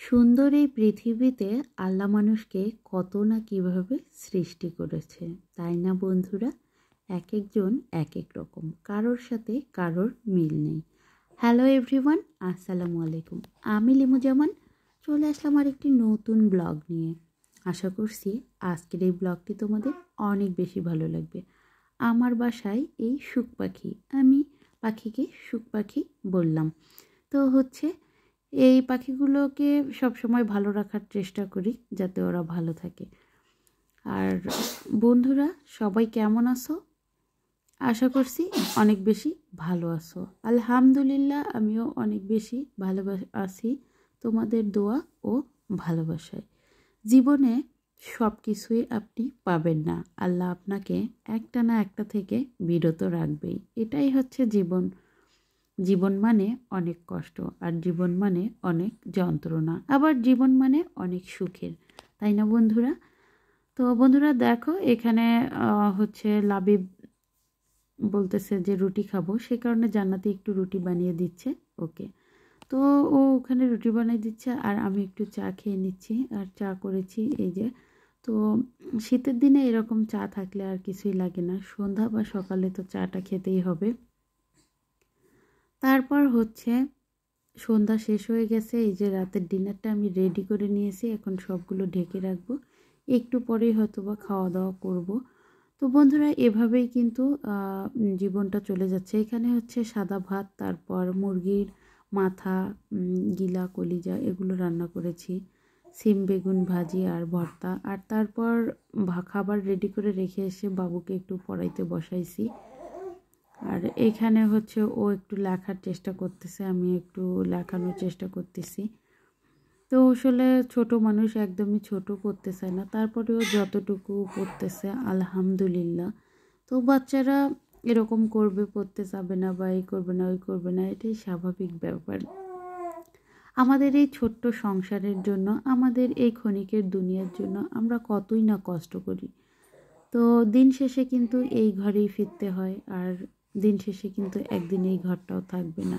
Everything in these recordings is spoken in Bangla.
সুন্দর এই পৃথিবীতে আল্লাহ মানুষকে কত না কিভাবে সৃষ্টি করেছে, তাই না বন্ধুরা? এক একজন এক এক রকম, কারোর সাথে কারোর মিল নেই। হ্যালো এভরিওয়ান, আসসালামু আলাইকুম। আমি লিমু জামান চলে আসলাম আর একটি নতুন ব্লগ নিয়ে। আশা করছি আজকের এই ব্লগটি তোমাদের অনেক বেশি ভালো লাগবে। আমার বাসায় এই সুখ পাখি, আমি পাখিকে সুখ পাখি বললাম। তো এই পাখিগুলোকে সবসময় ভালো রাখার চেষ্টা করি যাতে ওরা ভালো থাকে। আর বন্ধুরা, সবাই কেমন আছো? আশা করছি অনেক বেশি ভালো আছো। আলহামদুলিল্লাহ, আমিও অনেক বেশি ভালো আছি তোমাদের দোয়া ও ভালোবাসায়। জীবনে সব কিছুই আপনি পাবেন না, আল্লাহ আপনাকে একটা না একটা থেকে বিরত রাখবেই। এটাই হচ্ছে জীবন। জীবন মানে অনেক কষ্ট, আর জীবন মানে অনেক যন্ত্রণা, আবার জীবন মানে অনেক সুখের, তাই না বন্ধুরা? তো বন্ধুরা দেখো, এখানে লাবিব বলতেছে যে রুটি খাবো, সে কারণে জান্নাতি একটু রুটি বানিয়ে দিচ্ছে ওকে। তো ও ওখানে রুটি বানিয়ে দিচ্ছে আর আমি একটু চা খেয়ে নিচ্ছি। আর চা করেছি এই যে। তো শীতের দিনে এরকম চা থাকলে আর কিছুই লাগে না, সন্ধ্যা বা সকালে তো চাটা খেতেই হবে। তারপর সন্ধ্যা শেষ হয়ে গেছে, এই যে রাতের ডিনারটা আমি রেডি করে নিয়েছি, এখন সবগুলো ঢেকে রাখবো, একটু পরেই হয়তো বা খাওয়া দাওয়া করব। তো বন্ধুরা, এভাবেই কিন্তু জীবনটা চলে যাচ্ছে। এখানে সাদা ভাত, তারপর মুরগির মাথা, গিলা, কলিজা এগুলো রান্না করেছি, সিম বেগুন ভাজি আর ভর্তা। আর তারপর খাবার রেডি করে রেখে এসে বাবুকে একটু পড়াইতে বসাইছি। আর এখানে ও একটু লেখার চেষ্টা করতেছে, আমি একটু লেখানোর চেষ্টা করতেছি। তো আসলে ছোট মানুষ একদমই ছোট করতে চায় না, তারপরেও যতটুকু পড়তেছে আলহামদুলিল্লাহ। তো বাচ্চারা এরকম করবে, পড়তে যাবে না বা এই করবে না ওই করবে না, এটাই স্বাভাবিক ব্যাপার। আমাদের এই ছোট্ট সংসারের জন্য, আমাদের এই ক্ষণিকের দুনিয়ার জন্য আমরা কতই না কষ্ট করি। তো দিন শেষে কিন্তু এই ঘরেই ফিরতে হয়, আর দিন শেষে কিন্তু একদিন এই ঘরটাও থাকবে না।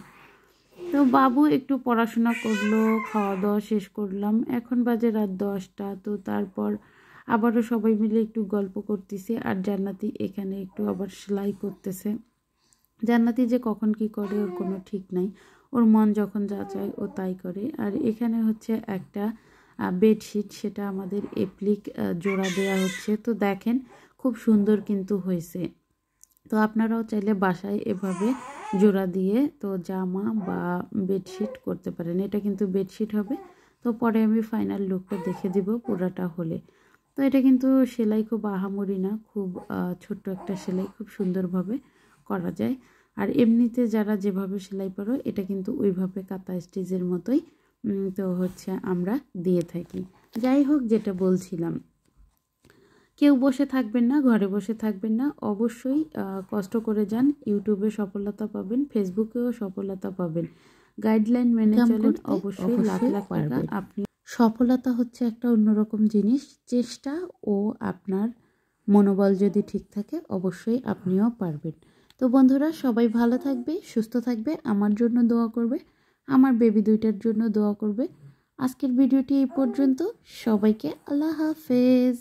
তো বাবু একটু পড়াশোনা করলো, খাওয়া দাওয়া শেষ করলাম, এখন বাজে রাত 10টা। তো তারপর আবারও সবাই মিলে একটু গল্প করতেছি, আর জান্নাতি এখানে একটু আবার সেলাই করতেছে। জান্নাতি যে কখন কি করে ওর কোনো ঠিক নাই, ওর মন যখন যা চায় ও তাই করে। আর এখানে একটা বেডশিট, সেটা আমাদের এপ্লিক জোড়া দেওয়া হচ্ছে। তো দেখেন খুব সুন্দর কিন্তু হয়েছে। তো আপনারাও চাইলে বাসায় এভাবে জোড়া দিয়ে তো জামা বা বেডশিট করতে পারেন। এটা কিন্তু বেডশিট হবে। তো পরে আমি ফাইনাল লুকটা দেখে দিব পুরাটা হলে। তো এটা কিন্তু সেলাই খুব আহামরি না, খুব ছোট্ট একটা সেলাই, খুব সুন্দরভাবে করা যায়। আর এমনিতে যারা যেভাবে সেলাই করো, এটা কিন্তু ওইভাবে কাঁথা স্টিচের মতোই তো আমরা দিয়ে থাকি। যাই হোক, যেটা বলছিলাম, কেউ বসে থাকবেন না, ঘরে বসে থাকবেন না, অবশ্যই কষ্ট করে যান। ইউটিউবে সফলতা পাবেন, ফেসবুকেও সফলতা পাবেন। গাইডলাইন মেনে চলেন, অবশ্যই লাখ লাখ টাকা আপনি। সফলতা একটা অন্যরকম জিনিস। চেষ্টা ও আপনার মনোবল যদি ঠিক থাকে, অবশ্যই আপনিও পারবেন। তো বন্ধুরা, সবাই ভালো থাকবে, সুস্থ থাকবে, আমার জন্য দোয়া করবে, আমার বেবি দুইটার জন্য দোয়া করবে। আজকের ভিডিওটি এই পর্যন্ত। সবাইকে আল্লাহ হাফেজ।